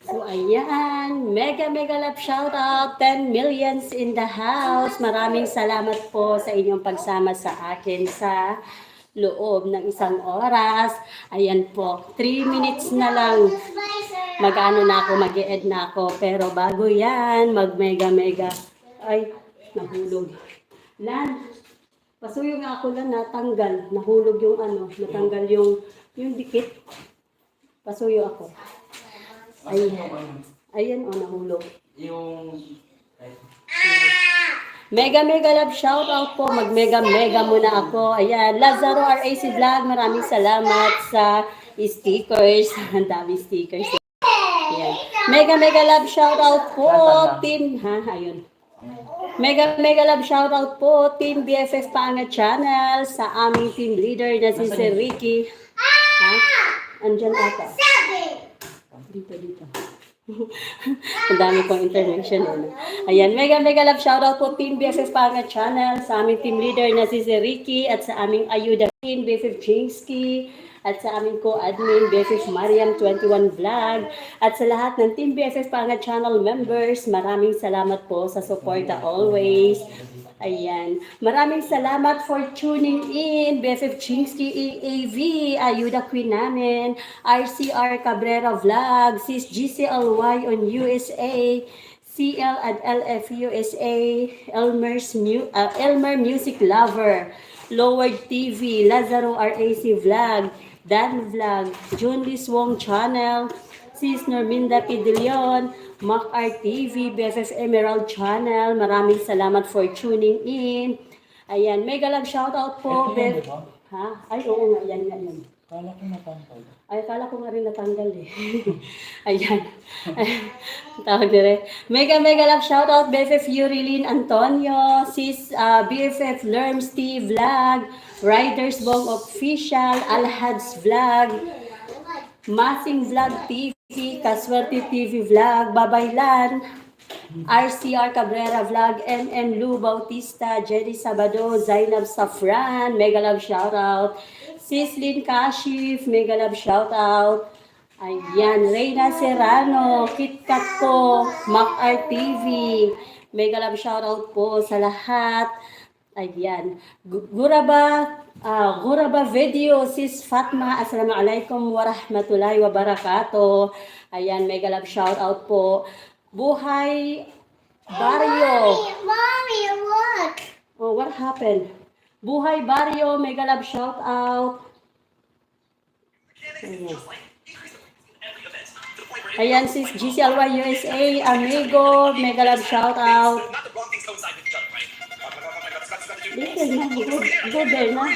So, ayan. Mega, mega love shoutout. 10 millions in the house. Maraming salamat po sa inyong pagsama sa akin sa loob ng isang oras. Ayan po. 3 minutes na lang. Mag-ano na ako, mag-e-ed na ako. Pero bago yan, mag-mega, mega. Ay, nahulog. Lan, pasuyo nga ako lang natanggal. Nahulog yung ano, natanggal yung dikit. Pasuyo ako. Ayan. Ayan, oh, nahulog. Yung... Mega mega love shout out po. Mag mega mega muna ako. Ayan, Lazaro RAC Vlog, maraming salamat sa stickers. Ang dami stickers. Ayan. Mega mega love shout out po team ayun. Mega mega love shout out po team BFF Pangat Channel sa aming team leader na si Sir Ricky. Ha? Andyan ata. Dito. Ang dami pong information. Ayan, mega mega love shoutout po Team BFF Pangat Channel sa aming team leader na si Ricky at sa aming ayuda team BFF Chingsky at sa aming co-admin BFF Mariam 21 Vlog at sa lahat ng Team BFF Pangat Channel members, maraming salamat po sa suporta always. Ayan. Maraming salamat for tuning in. BFF Chingsky EAV, Ayuda Queen namin, RCR Cabrera Vlog, Sis GCLY on USA, CL at LF USA, Elmer Music Lover, Lowered TV, Lazaro RAC Vlog, Dan Vlog, Junlis Wong Channel, Sis Norminda Pidilion, Mac RTV, BFF Emerald Channel. Maraming salamat for tuning in. Ayan, mega love shoutout po. Ha? Ay, oo nga, yan. Kala ko natanggal. Ay, kala ko nga rin natanggal eh. Ayan. Tawag na rin. Mega love shoutout, BFF Yurilin Antonio, Sis BFF Lerm Steve Vlog, Riders Bong Official, Alhads Vlog, Masing Vlog TV, Kaswerte TV Vlog, Babaylan, RCR Cabrera Vlog, NM Lu Bautista, Jenny Sabado, Zainab Safran, mega love shoutout, Sislin Kashif, mega love shoutout, ayan, Reyna Serrano, KitKat po, Mac RTV, mega love shoutout po sa lahat. Ayan. Guraba video, Sis Fatma, Assalamualaikum warahmatullahi wabarakatuh. Ayan, mega love shout out po. Buhay Barrio. Mommy, look. Oh, what happened? Buhay Barrio, mega love shout out. Ayan. Ayan, Sis GCLY USA, Amigo, mega love shout out. Dito na, good na.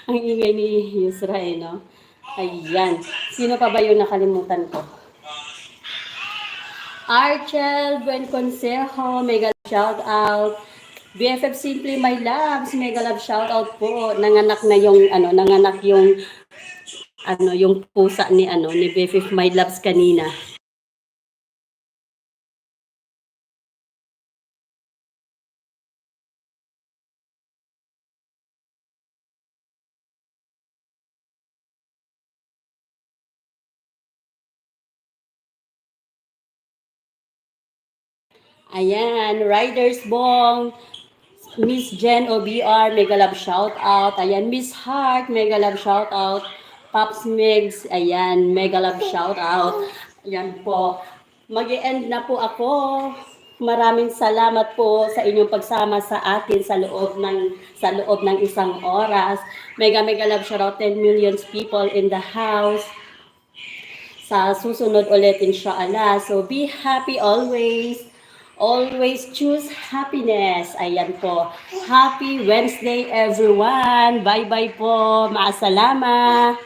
Ang ingay ni Yusra eh, no? Ayan. Sino pa ba yung nakalimutan ko? Archel Buen Consejo, mega love shout out. BFF Simply My Loves, mega love shout out po. Nanganak yung pusa ni BFF My Loves kanina. Ayan, Riders Bong, Miss Jen OBR, mega love shout out. Ayan, Miss Heart, mega love shout out. Pops Migs, ayan, mega love shout out. Ayan po. Mag-e-end na po ako. Maraming salamat po sa inyong pagsama sa atin sa loob ng isang oras. Mega love shout out, 10 million people in the house. Sa susunod ulit inshallah. So be happy always. Always choose happiness. Ayan po. Happy Wednesday everyone. Bye-bye po. Maasalama.